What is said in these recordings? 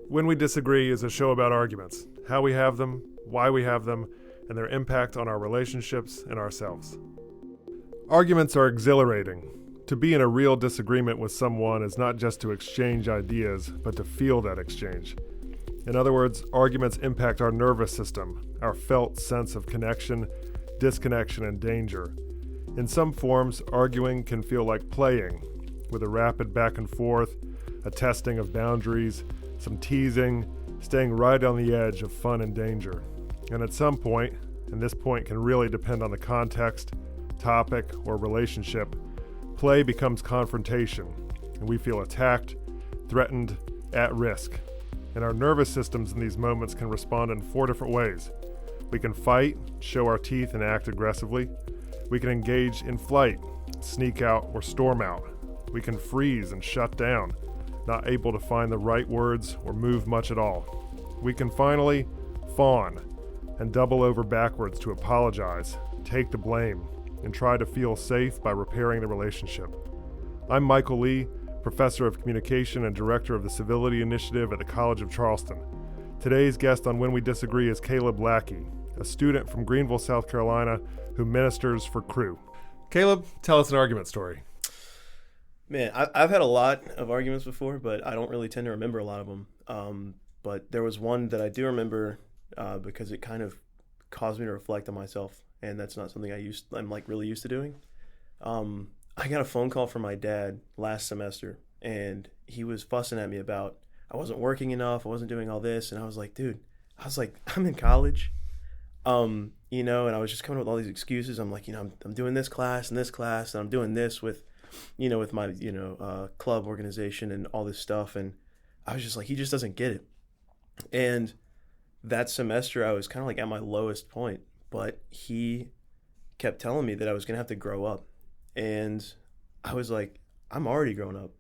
When We Disagree is a show about arguments, how we have them, why we have them, and their impact on our relationships and ourselves. Arguments are exhilarating. To be in a real disagreement with someone is not just to exchange ideas, but to feel that exchange. In other words, arguments impact our nervous system, our felt sense of connection, disconnection, and danger. In some forms, arguing can feel like playing, with a rapid back and forth, a testing of boundaries, some teasing, staying right on the edge of fun and danger. And at some point, and this point can really depend on the context, topic, or relationship, play becomes confrontation, and we feel attacked, threatened, at risk. And our nervous systems in these moments can respond in 4 different ways. We can fight, show our teeth, and act aggressively. We can engage in flight, sneak out, or storm out. We can freeze and shut down, not able to find the right words or move much at all. We can finally fawn and double over backwards to apologize, take the blame, and try to feel safe by repairing the relationship. I'm Michael Lee, Professor of Communication and Director of the Civility Initiative at the College of Charleston. Today's guest on When We Disagree is Caleb Lackey, a student from Greenville, South Carolina, who ministers for Cru. Caleb, tell us an argument story. Man, I've had a lot of arguments before, but I don't really tend to remember a lot of them. But there was one that I do remember because it kind of caused me to reflect on myself, and that's not something I'm like really used to doing. I got a phone call from my dad last semester, and he was fussing at me about I wasn't working enough, I wasn't doing all this, and I was like, dude, I'm in college, and I was just coming up with all these excuses. I'm like, I'm doing this class and this class, and I'm doing this with my, club organization and all this stuff. And I was just like, he just doesn't get it. And that semester I was kind of like at my lowest point, but he kept telling me that I was going to have to grow up. And I was like, I'm already grown up,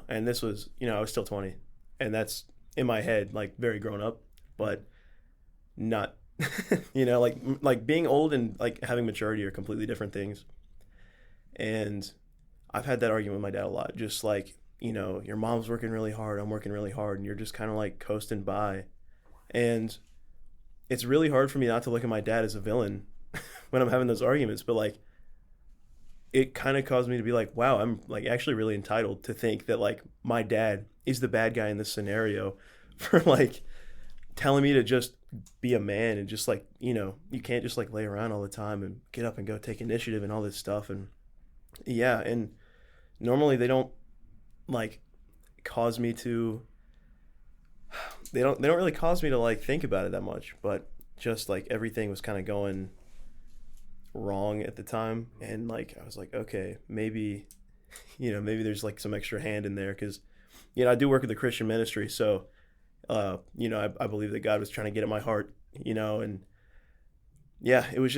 and this was, I was still 20, and that's in my head, like very grown up, but not, like being old and like having maturity are completely different things. And I've had that argument with my dad a lot, just like, your mom's working really hard, I'm working really hard, and you're just kind of like coasting by. And it's really hard for me not to look at my dad as a villain when I'm having those arguments, but like, it kind of caused me to be like, wow, I'm like actually really entitled to think that like my dad is the bad guy in this scenario for like telling me to just be a man and just like, you can't just like lay around all the time and get up and go take initiative and all this stuff. And yeah, and normally they don't like cause me to, they don't really cause me to like think about it that much, but just like everything was kind of going wrong at the time. And like, I was like, okay, maybe there's like some extra hand in there. Cause I do work with the Christian ministry. So, I believe that God was trying to get at my heart, and yeah, it was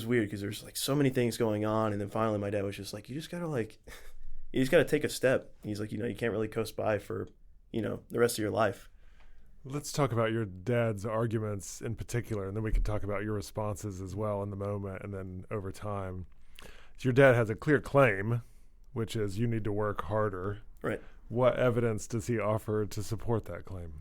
weird because there's like so many things going on. And then finally my dad was just like, you just gotta take a step. He's like, you can't really coast by for, the rest of your life. Let's talk about your dad's arguments in particular, and then we can talk about your responses as well in the moment and then over time. So your dad has a clear claim, which is you need to work harder. Right. What evidence does he offer to support that claim?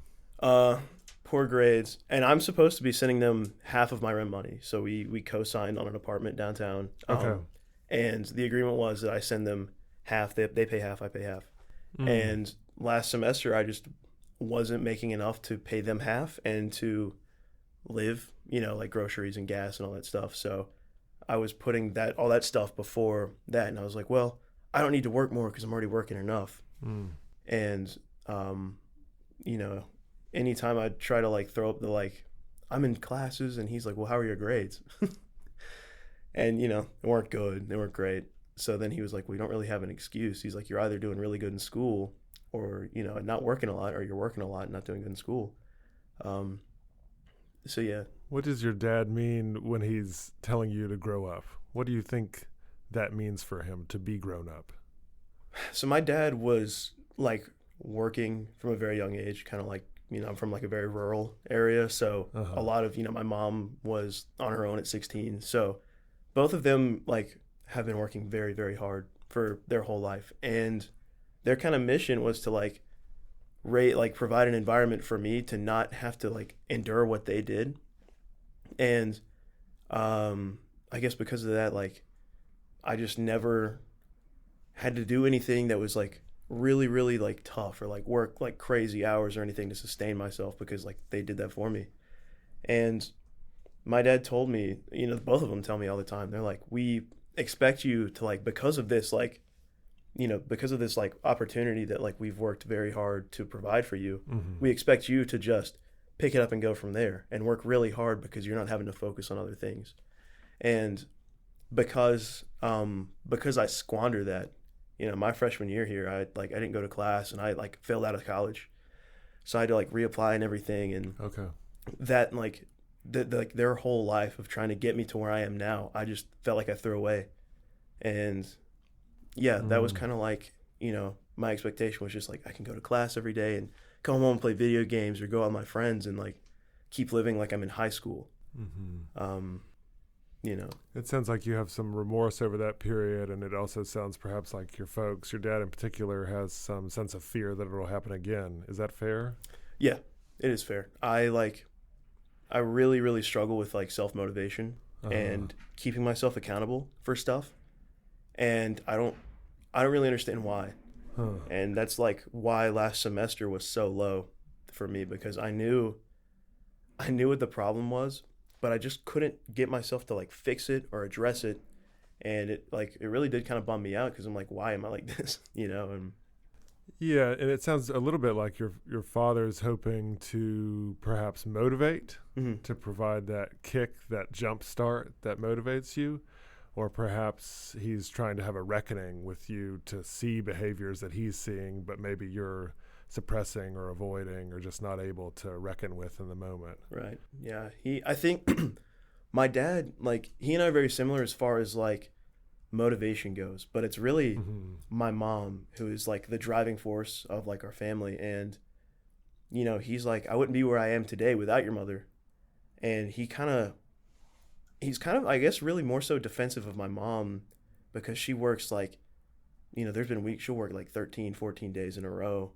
Poor grades. And I'm supposed to be sending them half of my rent money. So we co-signed on an apartment downtown. Okay. And the agreement was that I send them half. They pay half, I pay half. And last semester, I just wasn't making enough to pay them half and to live, like groceries and gas and all that stuff. So I was putting all that stuff before that. And I was like, well, I don't need to work more because I'm already working enough. And, anytime I try to like throw up the, like, I'm in classes, and he's like, well, how are your grades? And, they weren't good. They weren't great. So then he was like, well, you don't really have an excuse. He's like, you're either doing really good in school or, not working a lot, or you're working a lot and not doing good in school. So yeah. What does your dad mean when he's telling you to grow up? What do you think that means for him to be grown up? So my dad was like working from a very young age, kind of like, I'm from like a very rural area. So a lot of, my mom was on her own at 16. So both of them like have been working very, very hard for their whole life. And their kind of mission was to like provide an environment for me to not have to like endure what they did. And I guess because of that, like I just never had to do anything that was like really, really like tough or like work like crazy hours or anything to sustain myself, because like they did that for me. And my dad told me, both of them tell me all the time, they're like, we expect you to like, because of this like opportunity that like we've worked very hard to provide for you, we expect you to just pick it up and go from there and work really hard, because you're not having to focus on other things. And because I squandered that, my freshman year here, I didn't go to class and I like failed out of college, so I had to like reapply and everything. And Okay. that like their whole life of trying to get me to where I am now, I just felt like I threw away. And yeah, that was kind of like, my expectation was just like I can go to class every day and come home and play video games or go out with my friends and like keep living like I'm in high school. It sounds like you have some remorse over that period, and it also sounds perhaps like your folks, your dad in particular, has some sense of fear that it'll happen again. Is that fair? Yeah, it is fair. I really, really struggle with like self-motivation and keeping myself accountable for stuff. And I don't really understand why. And that's like why last semester was so low for me, because I knew what the problem was, but I just couldn't get myself to like fix it or address it. And it really did kind of bum me out, because I'm like, why am I like this? And yeah, and it sounds a little bit like your father's hoping to perhaps motivate, to provide that kick, that jump start that motivates you. Or perhaps he's trying to have a reckoning with you to see behaviors that he's seeing, but maybe you're suppressing or avoiding or just not able to reckon with in the moment. Right. Yeah. I think my dad, like, he and I are very similar as far as like motivation goes, but it's really my mom who is like the driving force of like our family. And, he's like, I wouldn't be where I am today without your mother. And he's kind of, I guess, really more so defensive of my mom, because she works like, there's been weeks she'll work like 13, 14 days in a row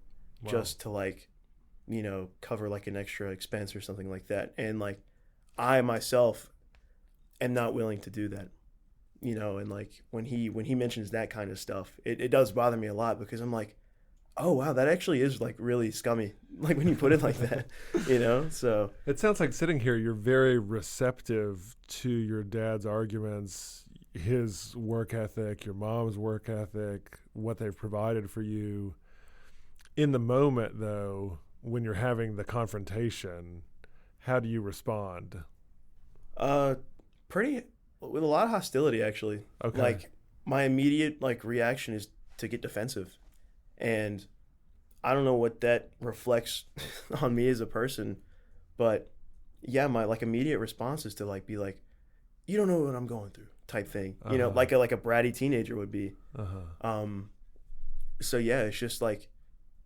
just to like, cover like an extra expense or something like that. And like, I myself am not willing to do that, and like when he mentions that kind of stuff, it does bother me a lot, because I'm like, oh wow, that actually is like really scummy, like when you put it like that, so it sounds like sitting here you're very receptive to your dad's arguments, his work ethic, your mom's work ethic, what they've provided for you. In the moment though, when you're having the confrontation, how do you respond? Pretty with a lot of hostility, actually. Okay. Like my immediate like reaction is to get defensive. And I don't know what that reflects on me as a person, but yeah, my like immediate response is to like be like, you don't know what I'm going through type thing, like a bratty teenager would be. So yeah, it's just like,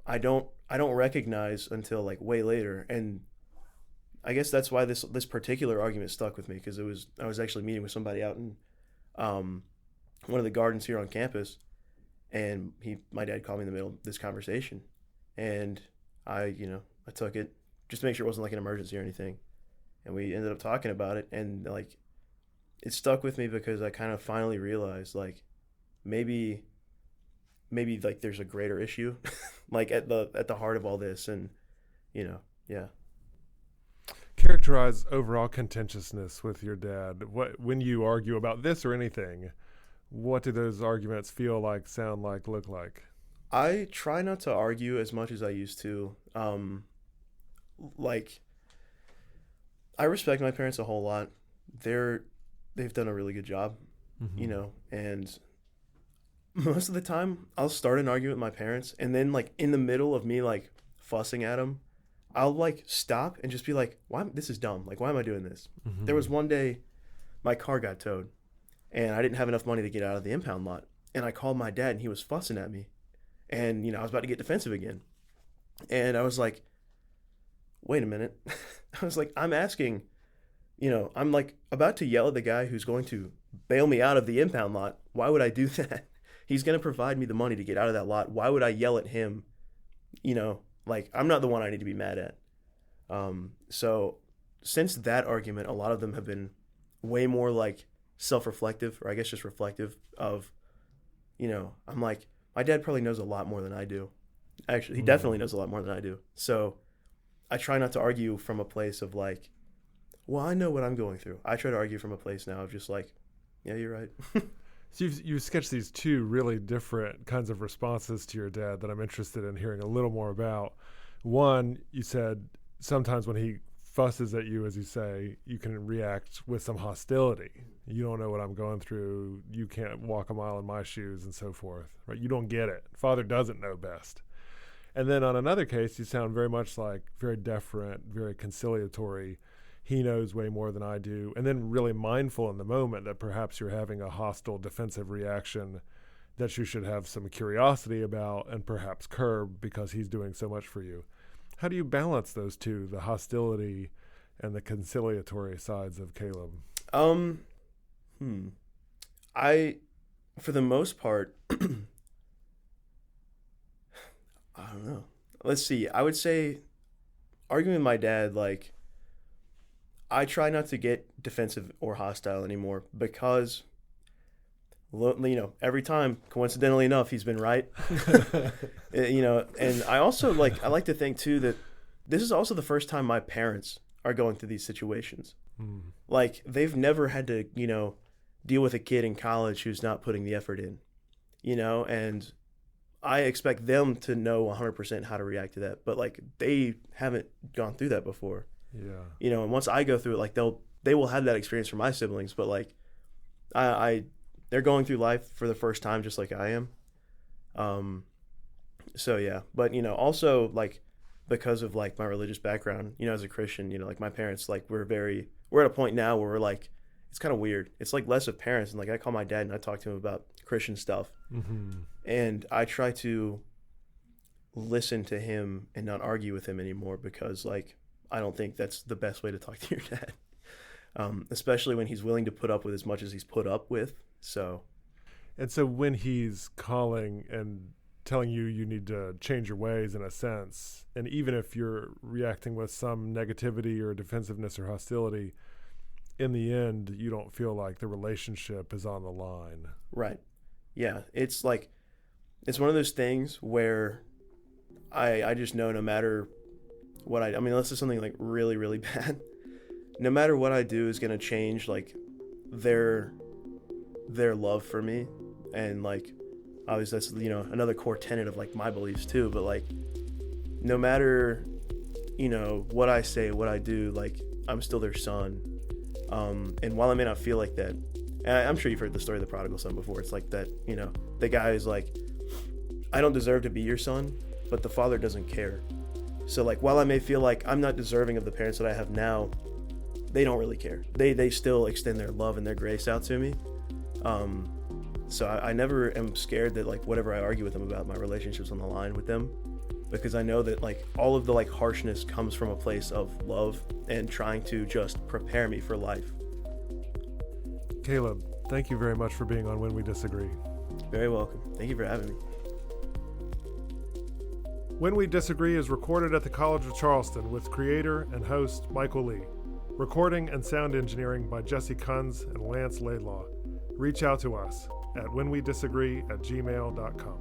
I don't recognize until like way later. And I guess that's why this particular argument stuck with me, because I was actually meeting with somebody out in one of the gardens here on campus. And my dad called me in the middle of this conversation, and I took it just to make sure it wasn't like an emergency or anything. And we ended up talking about it, and like, it stuck with me because I kind of finally realized like, maybe like there's a greater issue, like at the heart of all this. And, yeah. Characterize overall contentiousness with your dad. When you argue about this or anything, what do those arguments feel like, sound like, look like? I try not to argue as much as I used to. Like, I respect my parents a whole lot. They've done a really good job, and most of the time I'll start an argument with my parents, and then like in the middle of me like fussing at them, I'll like stop and just be like, why, this is dumb. Like, why am I doing this? There was one day my car got towed, and I didn't have enough money to get out of the impound lot. And I called my dad, and he was fussing at me. And, I was about to get defensive again. And I was like, wait a minute. I was like, I'm asking, I'm like about to yell at the guy who's going to bail me out of the impound lot. Why would I do that? He's going to provide me the money to get out of that lot. Why would I yell at him, Like, I'm not the one I need to be mad at. So since that argument, a lot of them have been way more like self-reflective, or I guess just reflective of, I'm like, my dad probably knows a lot more than I do. Actually, he definitely knows a lot more than I do. So I try not to argue from a place of like, well, I know what I'm going through. I try to argue from a place now of just like, yeah, you're right. So you've sketched these two really different kinds of responses to your dad that I'm interested in hearing a little more about. One, you said sometimes when he fusses at you, as you say, you can react with some hostility. You don't know what I'm going through. You can't walk a mile in my shoes and so forth, right? You don't get it. Father doesn't know best. And then on another case, you sound very much like very deferent, very conciliatory. He knows way more than I do. And then really mindful in the moment that perhaps you're having a hostile defensive reaction that you should have some curiosity about and perhaps curb because he's doing so much for you. How do you balance those two, the hostility and the conciliatory sides of Caleb? I, for the most part, I don't know. Let's see. I would say arguing with my dad, like, I try not to get defensive or hostile anymore because, every time, coincidentally enough, he's been right. And I also I like to think too that this is also the first time my parents are going through these situations. Like, they've never had to, deal with a kid in college who's not putting the effort in, and I expect them to know 100% how to react to that. But like, they haven't gone through that before. Yeah. And once I go through it, like, they will have that experience for my siblings, but like, they're going through life for the first time just like I am. So yeah, but also like, because of like my religious background, as a Christian, like my parents, like we're at a point now where we're like, it's kind of weird. It's like less of parents, and like I call my dad and I talk to him about Christian stuff. And I try to listen to him and not argue with him anymore, because like, I don't think that's the best way to talk to your dad. Especially when he's willing to put up with as much as he's put up with. And so when he's calling and telling you you need to change your ways in a sense, and even if you're reacting with some negativity or defensiveness or hostility, in the end, you don't feel like the relationship is on the line. Right. Yeah. It's like, it's one of those things where I just know no matter what I mean, unless it's something like really, really bad, no matter what I do is going to change like their love for me. And like, obviously that's, another core tenet of like my beliefs too, but like, no matter, what I say, what I do, like, I'm still their son. And while I may not feel like that, and I'm sure you've heard the story of the prodigal son before. It's like that, the guy is like, I don't deserve to be your son, but the father doesn't care. So like, while I may feel like I'm not deserving of the parents that I have now, they don't really care. They still extend their love and their grace out to me. So I never am scared that like whatever I argue with them about, my relationship's on the line with them, because I know that like all of the like harshness comes from a place of love and trying to just prepare me for life. Caleb, thank you very much for being on When We Disagree. Very welcome. Thank you for having me. When We Disagree is recorded at the College of Charleston with creator and host Michael Lee. Recording and sound engineering by Jesse Kunz and Lance Laidlaw. Reach out to us at whenwedisagree@gmail.com.